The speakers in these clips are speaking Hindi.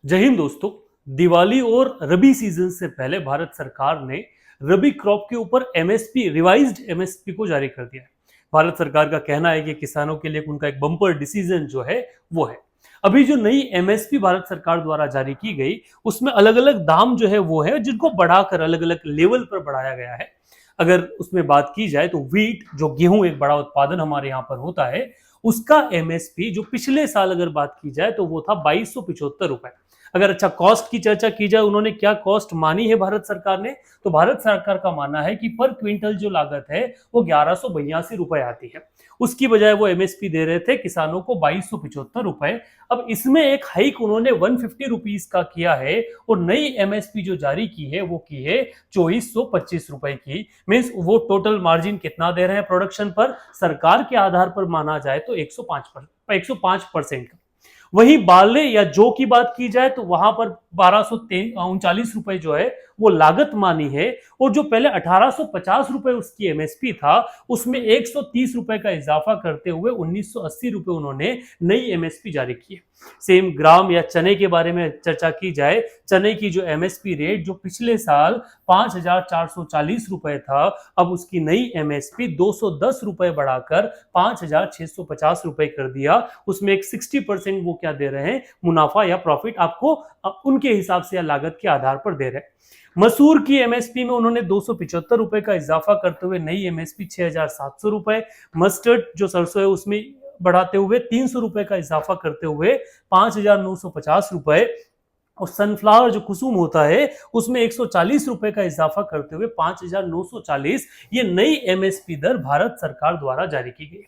जय हिंद दोस्तों। दिवाली और रबी सीजन से पहले भारत सरकार ने रबी क्रॉप के ऊपर एमएसपी रिवाइज्ड एमएसपी को जारी कर दिया है। भारत सरकार का कहना है कि किसानों के लिए उनका एक बम्पर डिसीजन जो है वो है। अभी जो नई एमएसपी भारत सरकार द्वारा जारी की गई उसमें अलग अलग दाम जो है वो है जिनको बढ़ाकर अलग अलग लेवल पर बढ़ाया गया है। अगर उसमें बात की जाए तो व्हीट जो गेहूं एक बड़ा उत्पादन हमारे यहाँ पर होता है उसका एमएसपी जो पिछले साल अगर बात की जाए तो वो था 2275 रुपए। अगर अच्छा कॉस्ट की चर्चा की जाए उन्होंने क्या कॉस्ट मानी है भारत सरकार ने, तो भारत सरकार का मानना है कि पर क्विंटल जो लागत है वो 1182 रुपए आती है। उसकी बजाय वो एमएसपी दे रहे थे किसानों को 2275 रुपए। अब इसमें एक हाइक उन्होंने 150 रुपीज का किया है और नई एमएसपी जो जारी की है वो की है 2425 रुपए की। मीन्स वो टोटल मार्जिन कितना दे रहे हैं प्रोडक्शन पर, सरकार के आधार पर माना जाए तो 105%। वहीं बाले या जौ की बात की जाए तो वहां पर 1239 रुपए जो है वो लागत मानी है और जो पहले 1850 रुपए उसकी एमएसपी था उसमें 130 रुपए का इजाफा करते हुए 1980 रुपए उन्होंने नई एमएसपी जारी की है। सेम ग्राम या चने के बारे में चर्चा की जाए, चने की जो एमएसपी रेट जो पिछले साल 5440 रुपए था, अब उसकी नई एमएसपी 210 रुपए बढ़ाकर 5650 रुपए कर दिया। उसमें एक 60% वो क्या दे रहे हैं, मुनाफा या प्रॉफिट आपको उनके हिसाब से या लागत के आधार पर दे रहे हैं। मसूर की एमएसपी में उन्होंने 275 रुपए का इजाफा करते हुए नई एमएसपी 6700 रुपए। मस्टर्ड जो सरसों है उसमें बढ़ाते हुए 300 रुपए का इजाफा करते हुए 5950 रुपए। और सनफ्लावर जो कुसुम होता है उसमें 140 रुपए का इजाफा करते हुए 5940। ये नई एमएसपी दर भारत सरकार द्वारा जारी की गई।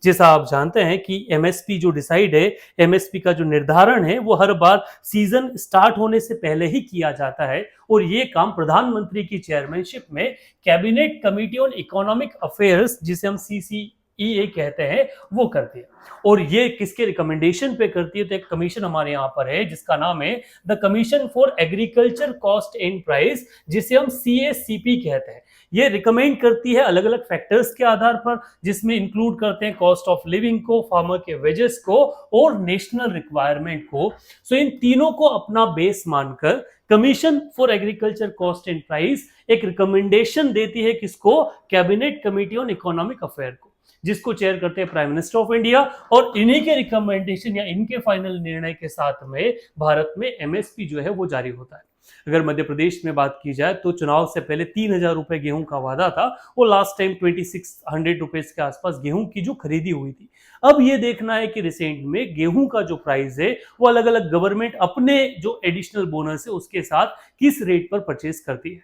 जैसा आप जानते हैं कि एमएसपी जो डिसाइड है, एमएसपी का जो निर्धारण है वो हर बार सीजन स्टार्ट होने से पहले ही किया जाता है और ये काम प्रधानमंत्री की चेयरमैनशिप में cabinet committee on economic affairs जिसे हम सीसीईए कहते हैं वो करती है। और ये किसके रिकमेंडेशन पे करती है, तो एक कमीशन हमारे यहाँ पर है जिसका नाम है the commission for agriculture cost and price, जिसे हम सीएसीपी कहते हैं। ये रिकमेंड करती है अलग अलग फैक्टर्स के आधार पर जिसमें इंक्लूड करते हैं कॉस्ट ऑफ लिविंग को, फार्मर के वेजेस को और नेशनल रिक्वायरमेंट को। सो इन तीनों को अपना बेस मानकर commission for agriculture cost and price एक रिकमेंडेशन देती है किसको, cabinet committee on economic affair को, जिसको चेयर करते हैं प्राइम मिनिस्टर ऑफ इंडिया। और इन्हीं के रिकमेंडेशन या इनके फाइनल निर्णय के साथ में भारत में एमएसपी जो है वो जारी होता है। अगर मध्य प्रदेश में बात की जाए तो चुनाव से पहले 3000 रुपए गेहूं का वादा था, वो लास्ट टाइम 2600 रुपीज के आसपास गेहूं की जो खरीदी हुई थी। अब ये देखना है कि रिसेंट में गेहूं का जो प्राइस है वो अलग अलग गवर्नमेंट अपने जो एडिशनल बोनस है उसके साथ किस रेट पर परचेज करती है।